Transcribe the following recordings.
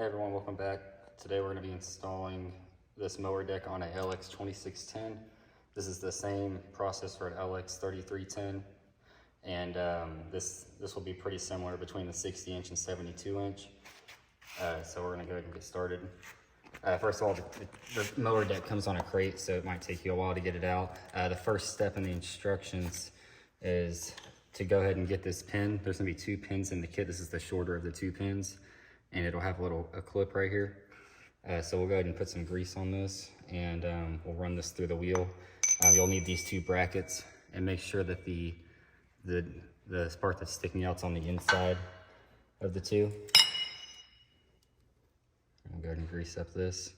Hey everyone, welcome back. Today we're going to be installing this mower deck on a LX2610. This is the same process for an LX3310, and this will be pretty similar between the 60-inch and 72-inch. So we're going to go ahead and get started. First of all, the mower deck comes on a crate, so it might take you a while to get it out. The first step in the instructions is to go ahead and get this pin. There's going to be 2 pins in the kit. This is the shorter of the 2 pins, and it'll have a clip right here. So we'll go ahead and put some grease on this, and we'll run this through the wheel. You'll need these 2 brackets, and make sure that the part that's sticking out is on the inside of the 2. We'll go ahead and grease up this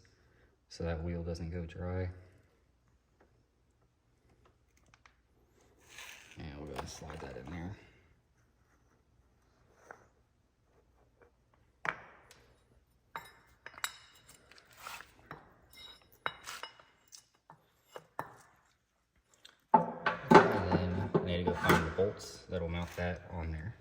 so that wheel doesn't go dry. And we'll go ahead and slide that in there. I need to go find the bolts that'll mount that on there.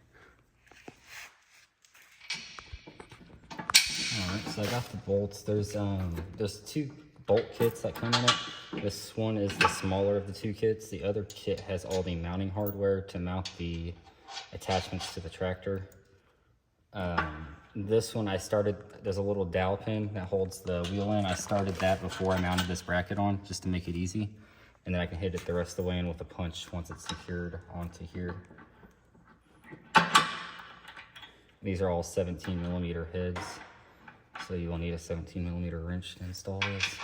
Alright, so I got the bolts. There's 2 bolt kits that come in it. This one is the smaller of the 2 kits. The other kit has all the mounting hardware to mount the attachments to the tractor. This one there's a little dowel pin that holds the wheel in. I started that before I mounted this bracket on, just to make it easy. And then I can hit it the rest of the way in with a punch once it's secured onto here. These are all 17mm heads, so you will need a 17mm wrench to install this.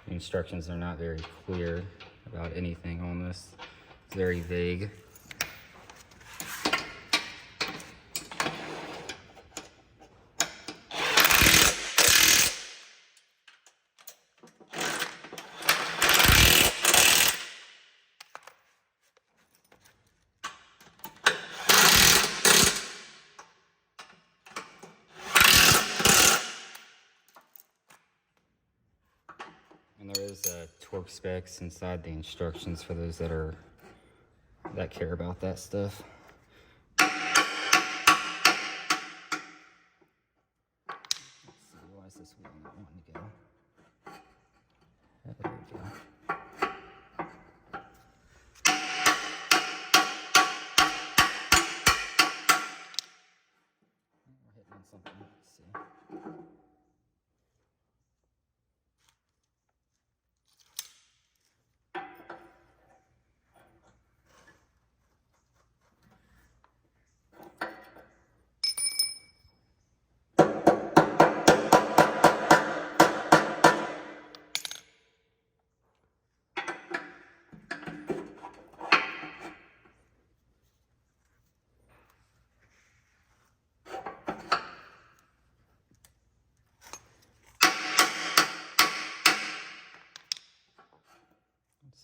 The instructions are not very clear about anything on this. It's very vague. And there is torque specs inside the instructions for those that care about that stuff. Let's see, why is this wheel not wanting to go? There we go. We're hitting on something. Let's see.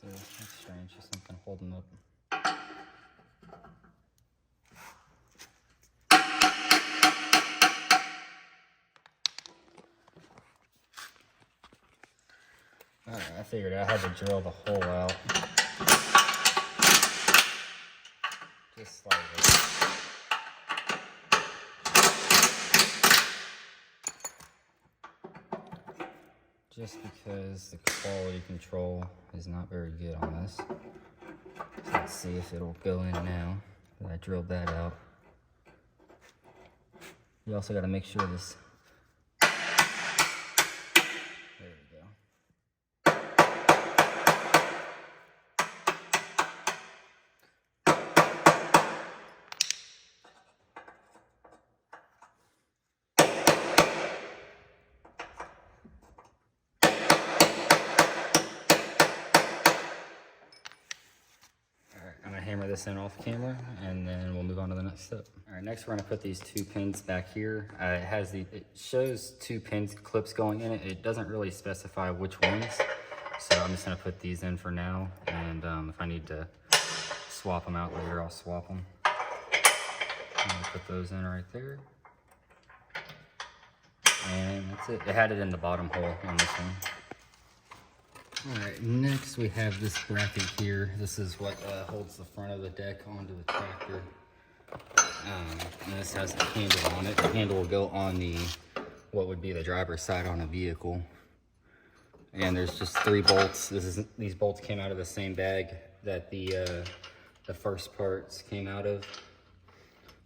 So that's strange, just something holding up. Alright, I figured I had to drill the hole out. Just slightly. Just because the quality control is not very good on this. So let's see if it'll go in now that I drilled that out. You also got to make sure this. There we go. Hammer this in off camera, and then we'll move on to the next step. All right, next we're going to put these 2 pins back here. It shows 2 pins clips going in it. It doesn't really specify which ones, so I'm just going to put these in for now, and if I need to swap them out later, I'll swap them. I'm going to put those in right there, and that's it. It had it in the bottom hole on this one. Alright, next we have this bracket here. This is what holds the front of the deck onto the tractor. And this has the handle on it. The handle will go on the, what would be the driver's side on a vehicle. And there's just 3 bolts. These bolts came out of the same bag that the first parts came out of.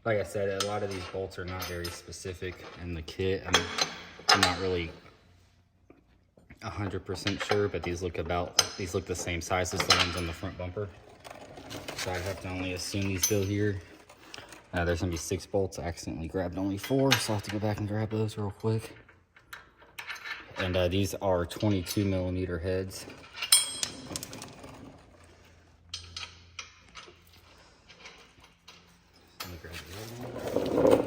Like I said, a lot of these bolts are not very specific in the kit. I'm not really 100% sure, but these look the same size as the ones on the front bumper. So I have to only assume these go here. There's gonna be 6 bolts. I accidentally grabbed only 4, so I'll have to go back and grab those real quick. And these are 22mm heads. Let me grab the other one.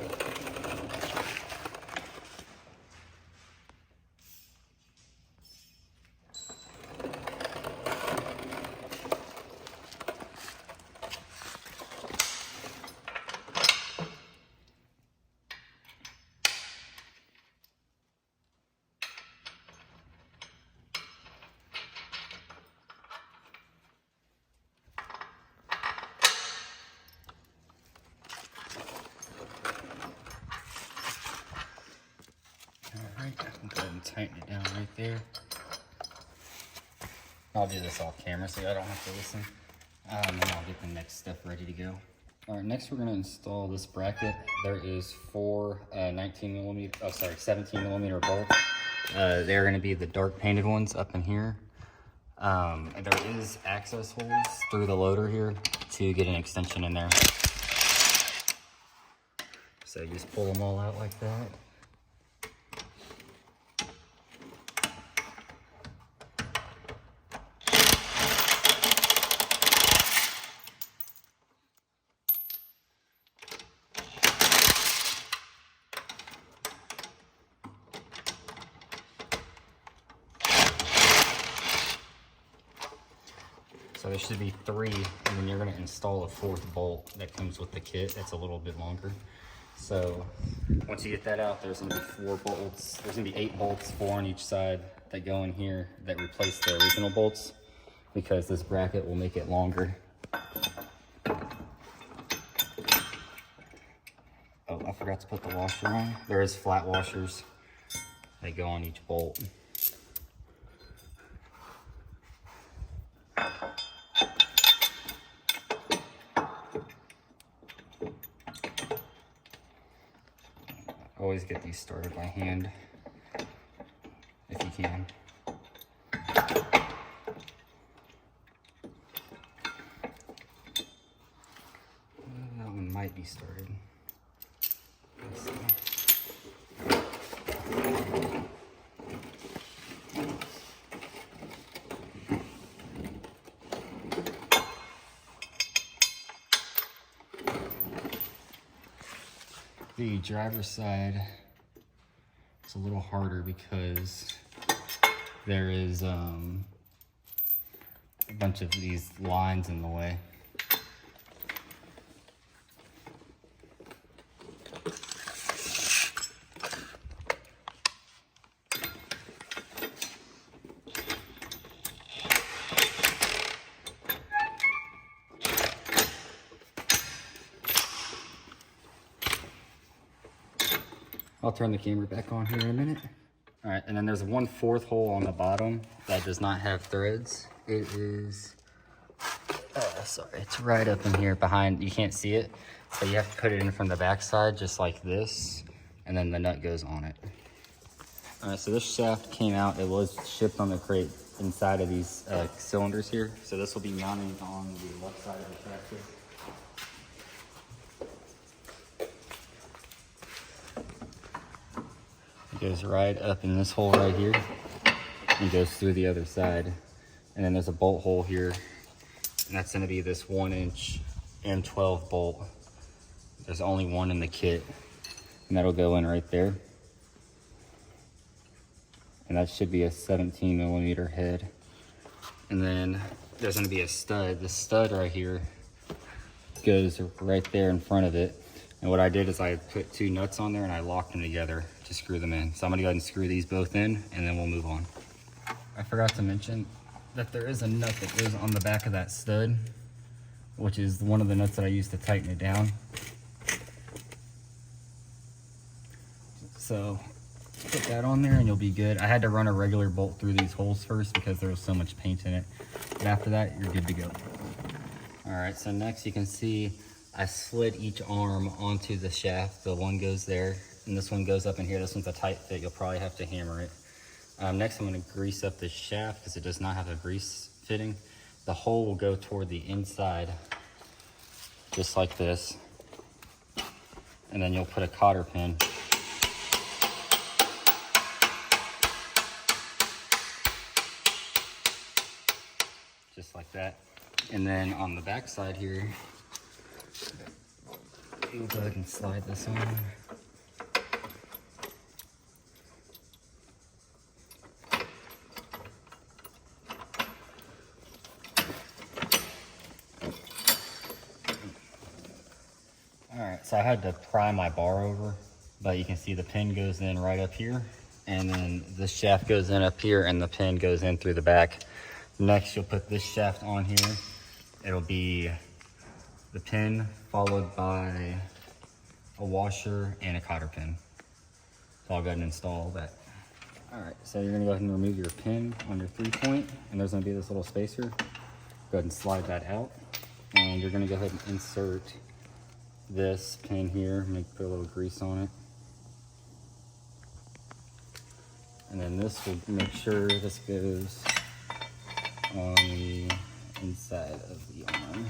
Alright, I can go ahead and tighten it down right there. I'll do this off camera so I don't have to listen. And I'll get the next step ready to go. Alright, next we're going to install this bracket. There is 4 17mm bolts. They're going to be the dark painted ones up in here. And there is access holes through the loader here to get an extension in there. So you just pull them all out like that. So there should be 3, and then you're going to install a 4th bolt that comes with the kit. That's a little bit longer. So once you get that out, there's going to be 4 bolts. There's going to be 8 bolts, 4 on each side, that go in here that replace the original bolts, because this bracket will make it longer. Oh, I forgot to put the washer on. There is flat washers that go on each bolt. Always get these started by hand if you can. That one might be started. Let's see. The driver's side is a little harder because there is a bunch of these lines in the way. I'll turn the camera back on here in a minute. All right, and then there's a 1/4 hole on the bottom that does not have threads. It is, sorry, it's right up in here behind, you can't see it. So you have to put it in from the back side, just like this, and then the nut goes on it. All right, so this shaft came out, it was shipped on the crate inside of these cylinders here. So this will be mounted on the left side of the tractor. Goes right up in this hole right here and goes through the other side, and then there's a bolt hole here, and that's going to be this 1-inch M12 bolt. There's only one in the kit, and that'll go in right there, and that should be a 17mm head. And then there's going to be a stud. The stud right here goes right there in front of it, and what I did is I put 2 nuts on there and I locked them together to screw them in. So I'm gonna go ahead and screw these both in, and then we'll move on. I forgot to mention that there is a nut that goes on the back of that stud, which is one of the nuts that I use to tighten it down. So put that on there and you'll be good. I had to run a regular bolt through these holes first because there was so much paint in it. But after that, you're good to go. All right, so next you can see I slid each arm onto the shaft. The one goes there and this one goes up in here. This one's a tight fit. You'll probably have to hammer it. Next, I'm going to grease up the shaft because it does not have a grease fitting. The hole will go toward the inside, just like this. And then you'll put a cotter pin. Just like that. And then on the back side here, you'll go ahead and slide this on. Alright, so I had to pry my bar over, but you can see the pin goes in right up here, and then this shaft goes in up here, and the pin goes in through the back. Next, you'll put this shaft on here. It'll be the pin followed by a washer and a cotter pin. So I'll go ahead and install that. Alright, so you're going to go ahead and remove your pin on your 3-point, and there's going to be this little spacer. Go ahead and slide that out, and you're going to go ahead and insert this pin here, put a little grease on it. And then this will make sure this goes on the inside of the arm.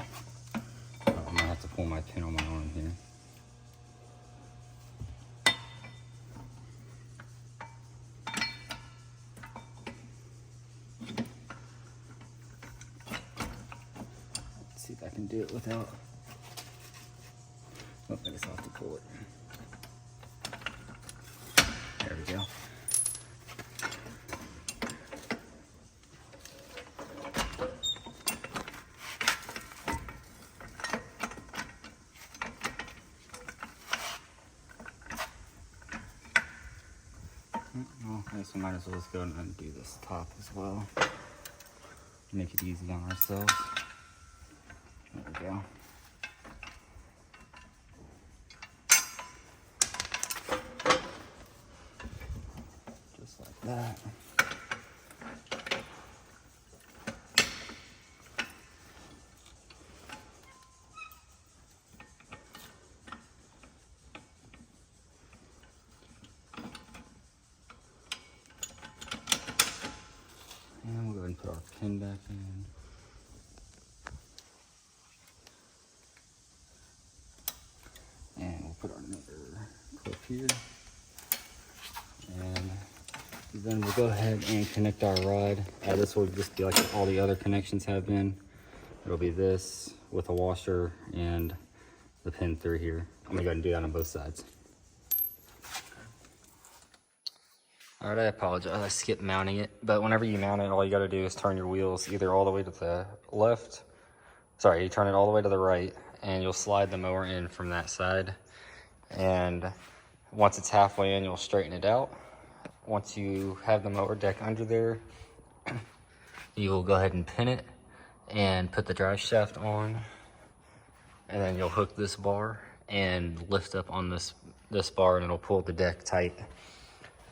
I'm gonna have to pull my pin on my arm here. Let's see if I can do it without. Oh, I guess I'll have to pull it. There we go. Well, I guess we might as well just go and undo this top as well. Make it easy on ourselves. There we go. Just like that. And we'll go ahead and put our pin back in. And we'll put our another clip here. And then we'll go ahead and connect our rod. This will just be like all the other connections have been. It'll be this with a washer and the pin through here. I'm gonna go ahead and do that on both sides. All right, I apologize, I skipped mounting it, but whenever you mount it, all you gotta do is turn your wheels either all the way to the left, you turn it all the way to the right, and you'll slide the mower in from that side. And once it's halfway in, you'll straighten it out. Once you have the mower deck under there, you will go ahead and pin it and put the drive shaft on, and then you'll hook this bar and lift up on this bar, and it'll pull the deck tight.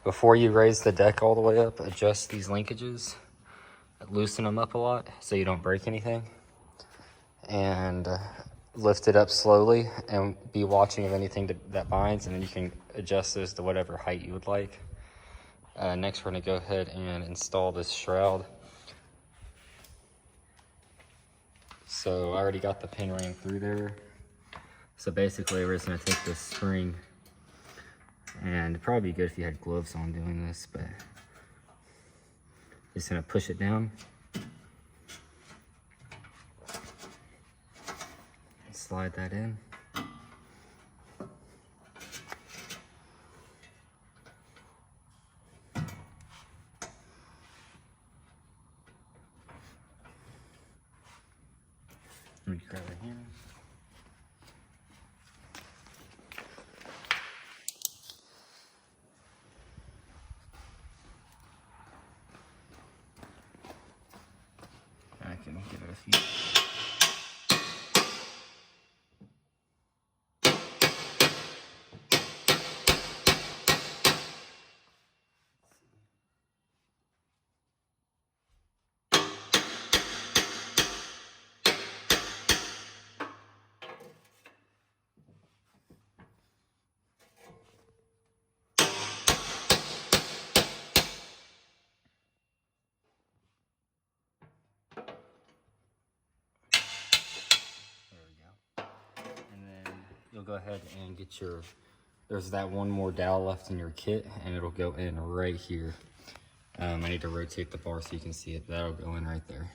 Before you raise the deck all the way up, adjust these linkages, loosen them up a lot so you don't break anything, and lift it up slowly and be watching of anything that binds, and then you can adjust those to whatever height you would like. Next, we're going to go ahead and install this shroud. So I already got the pin ran through there. So basically, we're just going to take this spring, and it'd probably be good if you had gloves on doing this, but just going to push it down. Slide that in. Let me grab it here. I can give it a few. go ahead and get your, there's that one more dowel left in your kit, and it'll go in right here. I need to rotate the bar so you can see it. That'll go in right there.